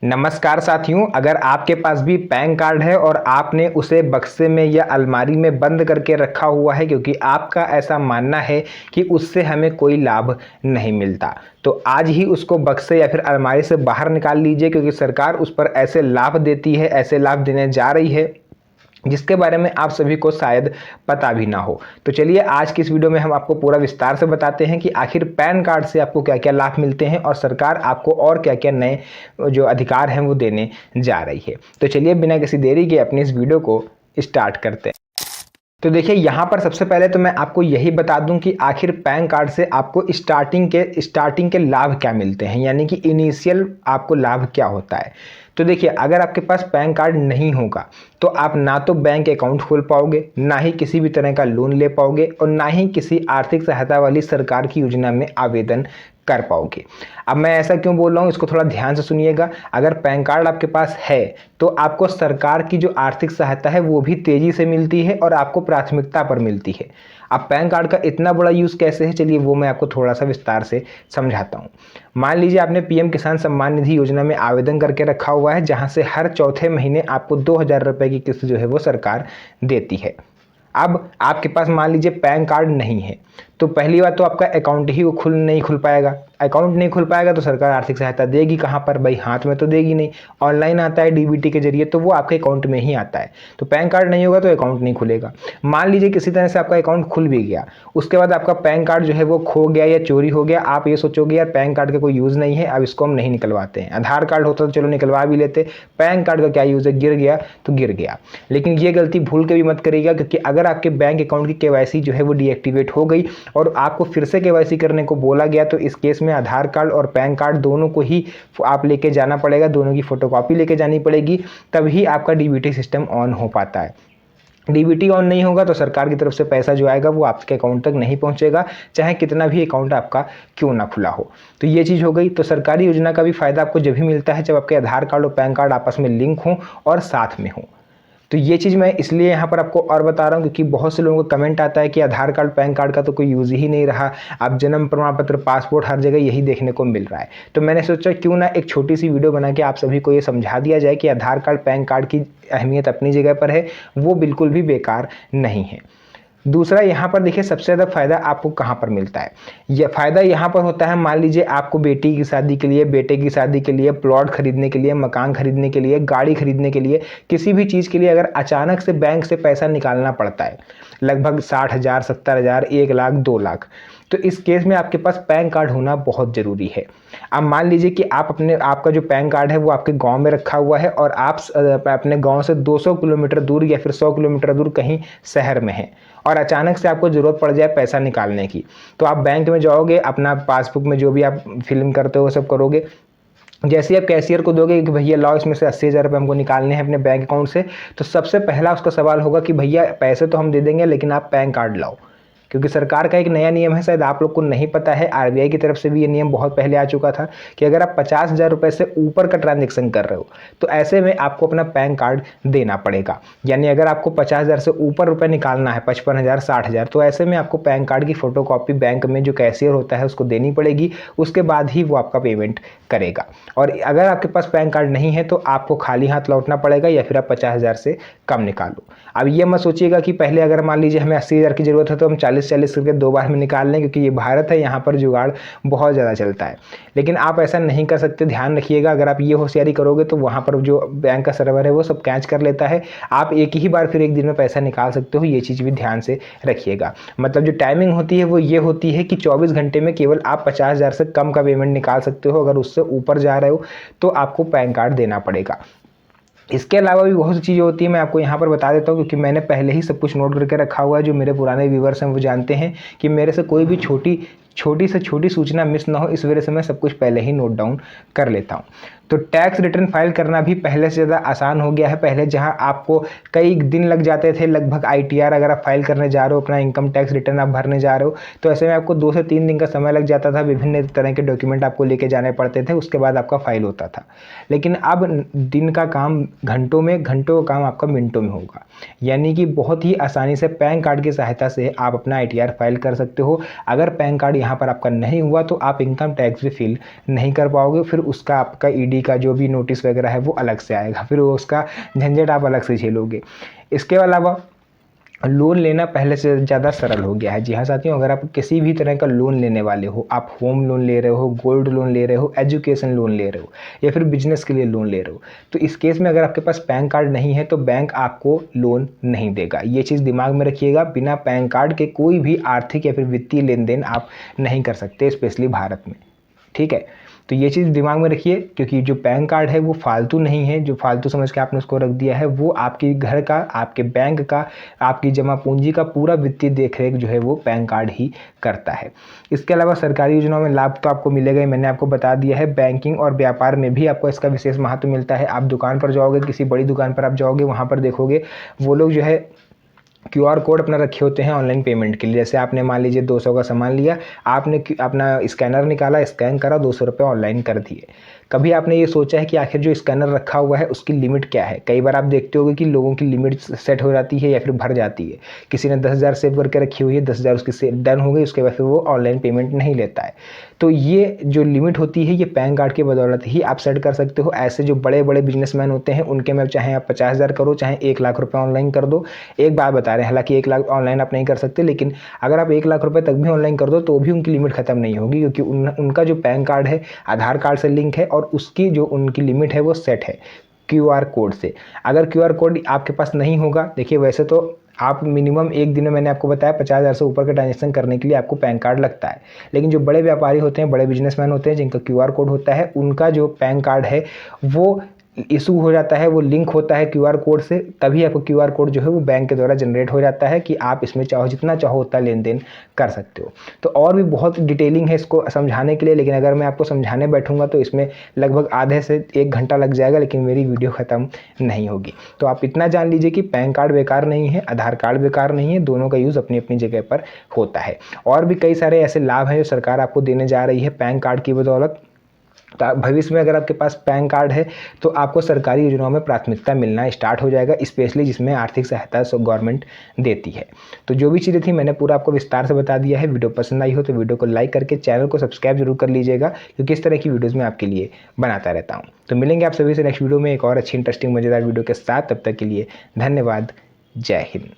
नमस्कार साथियों, अगर आपके पास भी पैन कार्ड है और आपने उसे बक्से में या अलमारी में बंद करके रखा हुआ है क्योंकि आपका ऐसा मानना है कि उससे हमें कोई लाभ नहीं मिलता, तो आज ही उसको बक्से या फिर अलमारी से बाहर निकाल लीजिए क्योंकि सरकार उस पर ऐसे लाभ देती है, ऐसे लाभ देने जा रही है जिसके बारे में आप सभी को शायद पता भी ना हो। तो चलिए आज की इस वीडियो में हम आपको पूरा विस्तार से बताते हैं कि आखिर पैन कार्ड से आपको क्या क्या लाभ मिलते हैं और सरकार आपको और क्या क्या नए जो अधिकार हैं वो देने जा रही है। तो चलिए बिना किसी देरी के अपनी इस वीडियो को स्टार्ट करते हैं। तो देखिए यहाँ पर सबसे पहले तो मैं आपको यही बता दूं कि आखिर पैन कार्ड से आपको स्टार्टिंग के लाभ क्या मिलते हैं, यानी कि इनिशियल आपको लाभ क्या होता है। तो देखिए अगर आपके पास पैन कार्ड नहीं होगा तो आप ना तो बैंक अकाउंट खोल पाओगे, ना ही किसी भी तरह का लोन ले पाओगे और ना ही किसी आर्थिक सहायता वाली सरकार की योजना में आवेदन कर पाओगे। अब मैं ऐसा क्यों बोल रहा हूँ, इसको थोड़ा ध्यान से सुनिएगा। अगर पैन कार्ड आपके पास है तो आपको सरकार की जो आर्थिक सहायता है वो भी तेजी से मिलती है और आपको प्राथमिकता पर मिलती है। अब पैन कार्ड का इतना बड़ा यूज़ कैसे है, चलिए वो मैं आपको थोड़ा सा विस्तार से समझाता हूँ। मान लीजिए आपने पीएम किसान सम्मान निधि योजना में आवेदन करके रखा हुआ है, जहाँ से हर चौथे महीने आपको 2,000 रुपये की किस्त जो है वो सरकार देती है। अब आपके पास मान लीजिए पैन कार्ड नहीं है तो पहली बात तो आपका अकाउंट ही वो नहीं खुल पाएगा। अकाउंट नहीं खुल पाएगा तो सरकार आर्थिक सहायता देगी कहाँ पर, भाई हाथ में तो देगी नहीं। ऑनलाइन आता है डीबीटी के जरिए तो वो आपके अकाउंट में ही आता है। तो पैन कार्ड नहीं होगा तो अकाउंट नहीं खुलेगा। मान लीजिए किसी तरह से आपका अकाउंट खुल भी गया, उसके बाद आपका पैन कार्ड जो है वो खो गया या चोरी हो गया, आप ये सोचोगे यार पैन कार्ड का कोई यूज़ नहीं है, अब इसको हम नहीं निकलवाते हैं। आधार कार्ड होता तो चलो निकलवा भी लेते, पैन कार्ड का क्या यूज़ है, गिर गया तो गिर गया। लेकिन ये गलती भूल के भी मत करिएगा क्योंकि अगर आपके बैंक अकाउंट की केवाईसी जो है वो डीएक्टिवेट हो गई और आपको फिर से केवाईसी करने को बोला गया तो इस केस में आधार कार्ड और पैन कार्ड दोनों को ही आप लेके जाना पड़ेगा, दोनों की फोटोकॉपी लेके जानी पड़ेगी, तभी आपका डीबीटी सिस्टम ऑन हो पाता है। डीबीटी ऑन नहीं होगा तो सरकार की तरफ से पैसा जो आएगा वो आपके अकाउंट तक नहीं पहुंचेगा, चाहे कितना भी अकाउंट आपका क्यों ना खुला हो। तो ये चीज़ हो गई। तो सरकारी योजना का भी फायदा आपको जब भी मिलता है जब आपके आधार कार्ड और पैन कार्ड आपस में लिंक हों और साथ में हों। तो ये चीज़ मैं इसलिए यहाँ पर आपको और बता रहा हूँ क्योंकि बहुत से लोगों को कमेंट आता है कि आधार कार्ड पैन कार्ड का तो कोई यूज़ ही नहीं रहा, अब जन्म प्रमाण पत्र पासपोर्ट हर जगह यही देखने को मिल रहा है। तो मैंने सोचा क्यों ना एक छोटी सी वीडियो बना के आप सभी को ये समझा दिया जाए कि आधार कार्ड पैन कार्ड की अहमियत अपनी जगह पर है, वो बिल्कुल भी बेकार नहीं है। दूसरा यहाँ पर देखिए सबसे ज़्यादा फ़ायदा आपको कहाँ पर मिलता है। यह फ़ायदा यहाँ पर होता है, मान लीजिए आपको बेटी की शादी के लिए, बेटे की शादी के लिए, प्लॉट खरीदने के लिए, मकान खरीदने के लिए, गाड़ी खरीदने के लिए, किसी भी चीज़ के लिए अगर अचानक से बैंक से पैसा निकालना पड़ता है, लगभग 60,000, 70,000, 1 लाख, 2 लाख, तो इस केस में आपके पास पैन कार्ड होना बहुत ज़रूरी है। अब मान लीजिए कि आपका जो पैन कार्ड है वो आपके गांव में रखा हुआ है और आप अपने गांव से 200 किलोमीटर दूर या फिर 100 किलोमीटर दूर कहीं शहर में हैं और अचानक से आपको ज़रूरत पड़ जाए पैसा निकालने की, तो आप बैंक में जाओगे, अपना पासबुक में जो भी आप फिलिंग करते हो वो सब करोगे। जैसे ही आप कैशियर को दोगे कि भैया लाओ इसमें से 80,000 रुपये हमको निकालने हैं अपने बैंक अकाउंट से, तो सबसे पहला उसका सवाल होगा कि भैया पैसे तो हम दे देंगे लेकिन आप पैन कार्ड लाओ। क्योंकि सरकार का एक नया नियम है, शायद आप लोग को नहीं पता है, आरबीआई की तरफ से भी ये नियम बहुत पहले आ चुका था कि अगर आप 50,000 रुपये से ऊपर का ट्रांजेक्शन कर रहे हो तो ऐसे में आपको अपना पैन कार्ड देना पड़ेगा। यानी अगर आपको 50,000 से ऊपर रुपये निकालना है, 55,000, 60,000, तो ऐसे में आपको पैन कार्ड की फोटोकॉपी बैंक में जो कैशियर होता है उसको देनी पड़ेगी, उसके बाद ही वो आपका पेमेंट करेगा। और अगर आपके पास पैन कार्ड नहीं है तो आपको खाली हाथ लौटना पड़ेगा या फिर आप 50,000 से कम निकालो। अब ये मत सोचिएगा कि पहले अगर मान लीजिए हमें 80,000 की ज़रूरत है तो हम 40-40 करके 2 बार में निकाल लें, क्योंकि ये भारत है, यहाँ पर जुगाड़ बहुत ज़्यादा चलता है। लेकिन आप ऐसा नहीं कर सकते, ध्यान रखिएगा। अगर आप ये होशियारी करोगे तो वहाँ पर जो बैंक का सर्वर है वो सब कैच कर लेता है, आप एक ही बार फिर एक दिन में पैसा निकाल सकते हो। ये चीज़ भी ध्यान से रखिएगा। मतलब जो टाइमिंग होती है वो ये होती है कि 24 घंटे में केवल आप 50,000 से कम का पेमेंट निकाल सकते हो। अगर उससे ऊपर जा रहे हो तो आपको पैन कार्ड देना पड़ेगा। इसके अलावा भी बहुत सी चीज़ें होती है, मैं आपको यहाँ पर बता देता हूँ क्योंकि मैंने पहले ही सब कुछ नोट करके रखा हुआ है। जो मेरे पुराने व्यूवर्स हैं वो जानते हैं कि मेरे से कोई भी छोटी से छोटी सूचना मिस ना हो, इस वजह से मैं सब कुछ पहले ही नोट डाउन कर लेता हूँ। तो टैक्स रिटर्न फाइल करना भी पहले से ज़्यादा आसान हो गया है। पहले जहां आपको कई दिन लग जाते थे, लगभग आईटीआर अगर आप फाइल करने जा रहे हो, अपना इनकम टैक्स रिटर्न आप भरने जा रहे हो, तो ऐसे में आपको 2 से 3 दिन का समय लग जाता था। विभिन्न तरह के डॉक्यूमेंट आपको लेके जाने पड़ते थे, उसके बाद आपका फाइल होता था। लेकिन अब दिन का काम घंटों में, घंटों का काम आपका मिनटों में होगा। यानी कि बहुत ही आसानी से पैन कार्ड की सहायता से आप अपना आईटीआर फाइल कर सकते हो। अगर पैन कार्ड यहाँ पर आपका नहीं हुआ तो आप इनकम टैक्स भी फिल नहीं कर पाओगे, फिर उसका आपका ईडी का जो भी नोटिस वगैरह है वो अलग से आएगा, फिर वो उसका झंझट आप अलग से झेलोगे। इसके अलावा लोन लेना पहले से ज़्यादा सरल हो गया है। जी हाँ साथियों, अगर आप किसी भी तरह का लोन लेने वाले हो, आप होम लोन ले रहे हो, गोल्ड लोन ले रहे हो, एजुकेशन लोन ले रहे हो या फिर बिजनेस के लिए लोन ले रहे हो, तो इस केस में अगर आपके पास पैन कार्ड नहीं है तो बैंक आपको लोन नहीं देगा। ये चीज़ दिमाग में रखिएगा, बिना पैन कार्ड के कोई भी आर्थिक या फिर वित्तीय लेन देन आप नहीं कर सकते, स्पेशली भारत में। ठीक है, तो ये चीज़ दिमाग में रखिए, क्योंकि जो पैन कार्ड है वो फालतू नहीं है, जो फालतू समझ के आपने उसको रख दिया है, वो आपके घर का, आपके बैंक का, आपकी जमा पूंजी का पूरा वित्तीय देखरेख जो है वो पैन कार्ड ही करता है। इसके अलावा सरकारी योजनाओं में लाभ तो आपको मिलेगा ही, मैंने आपको बता दिया है। बैंकिंग और व्यापार में भी आपको इसका विशेष महत्व मिलता है। आप दुकान पर जाओगे, किसी बड़ी दुकान पर आप जाओगे, वहाँ पर देखोगे वो लोग जो है QR कोड अपना रखे होते हैं ऑनलाइन पेमेंट के लिए। जैसे आपने मान लीजिए 200 का सामान लिया, आपने अपना स्कैनर निकाला, स्कैन करा, 200 रुपये ऑनलाइन कर दिए। कभी आपने ये सोचा है कि आखिर जो स्कैनर रखा हुआ है उसकी लिमिट क्या है? कई बार आप देखते होगे कि लोगों की लिमिट सेट हो जाती है या फिर भर जाती है। किसी ने 10,000 सेव करके रखी हुई है, 10,000 उसकी से डन हो गई, उसके बाद फिर वो ऑनलाइन पेमेंट नहीं लेता है। तो ये जो लिमिट होती है ये पैन कार्ड की बदौलत ही आप सेट कर सकते हो। ऐसे जो बड़े बड़े बिजनेसमैन होते हैं उनके में चाहे आप 50,000 करो, चाहे 1,00,000 रुपये ऑनलाइन कर दो। एक बात बता रहे हैं, हालांकि 1,00,000 ऑनलाइन आप नहीं कर सकते, लेकिन अगर आप 1,00,000 रुपये तक भी ऑनलाइन कर दो तो भी उनकी लिमिट खत्म नहीं होगी, क्योंकि उनका जो पैन कार्ड है आधार कार्ड से लिंक है और उसकी जो उनकी लिमिट है वो सेट है QR कोड से। अगर QR कोड आपके पास नहीं होगा, देखिए वैसे तो आप मिनिमम एक दिन में, मैंने आपको बताया 50,000 से ऊपर का ट्रांजेक्शन करने के लिए आपको पैन कार्ड लगता है, लेकिन जो बड़े व्यापारी होते हैं, बड़े बिजनेसमैन होते हैं जिनका QR कोड होता है, उनका जो पैन कार्ड है वो इशू हो जाता है, वो लिंक होता है QR कोड से, तभी आपको QR कोड जो है वो बैंक के द्वारा जनरेट हो जाता है कि आप इसमें चाहो जितना चाहो उतना लेन देन कर सकते हो। तो और भी बहुत डिटेलिंग है इसको समझाने के लिए, लेकिन अगर मैं आपको समझाने बैठूंगा तो इसमें लगभग आधे से 1 घंटा लग जाएगा, लेकिन मेरी वीडियो ख़त्म नहीं होगी। तो आप इतना जान लीजिए कि पैन कार्ड बेकार नहीं है, आधार कार्ड बेकार नहीं है, दोनों का यूज़ अपनी अपनी जगह पर होता है। और भी कई सारे ऐसे लाभ हैं जो सरकार आपको देने जा रही है पैन कार्ड की बदौलत। तो भविष्य में अगर आपके पास पैन कार्ड है तो आपको सरकारी योजनाओं में प्राथमिकता मिलना स्टार्ट हो जाएगा, स्पेशली जिसमें आर्थिक सहायता गवर्नमेंट देती है। तो जो भी चीज़ें थी मैंने पूरा आपको विस्तार से बता दिया है। वीडियो पसंद आई हो तो वीडियो को लाइक करके चैनल को सब्सक्राइब जरूर कर लीजिएगा, क्योंकि इस तरह की वीडियोज़ मैं आपके लिए बनाता रहता हूँ। तो मिलेंगे आप सभी से नेक्स्ट वीडियो में एक और अच्छी इंटरेस्टिंग मज़ेदार वीडियो के साथ। तब तक के लिए धन्यवाद। जय हिंद।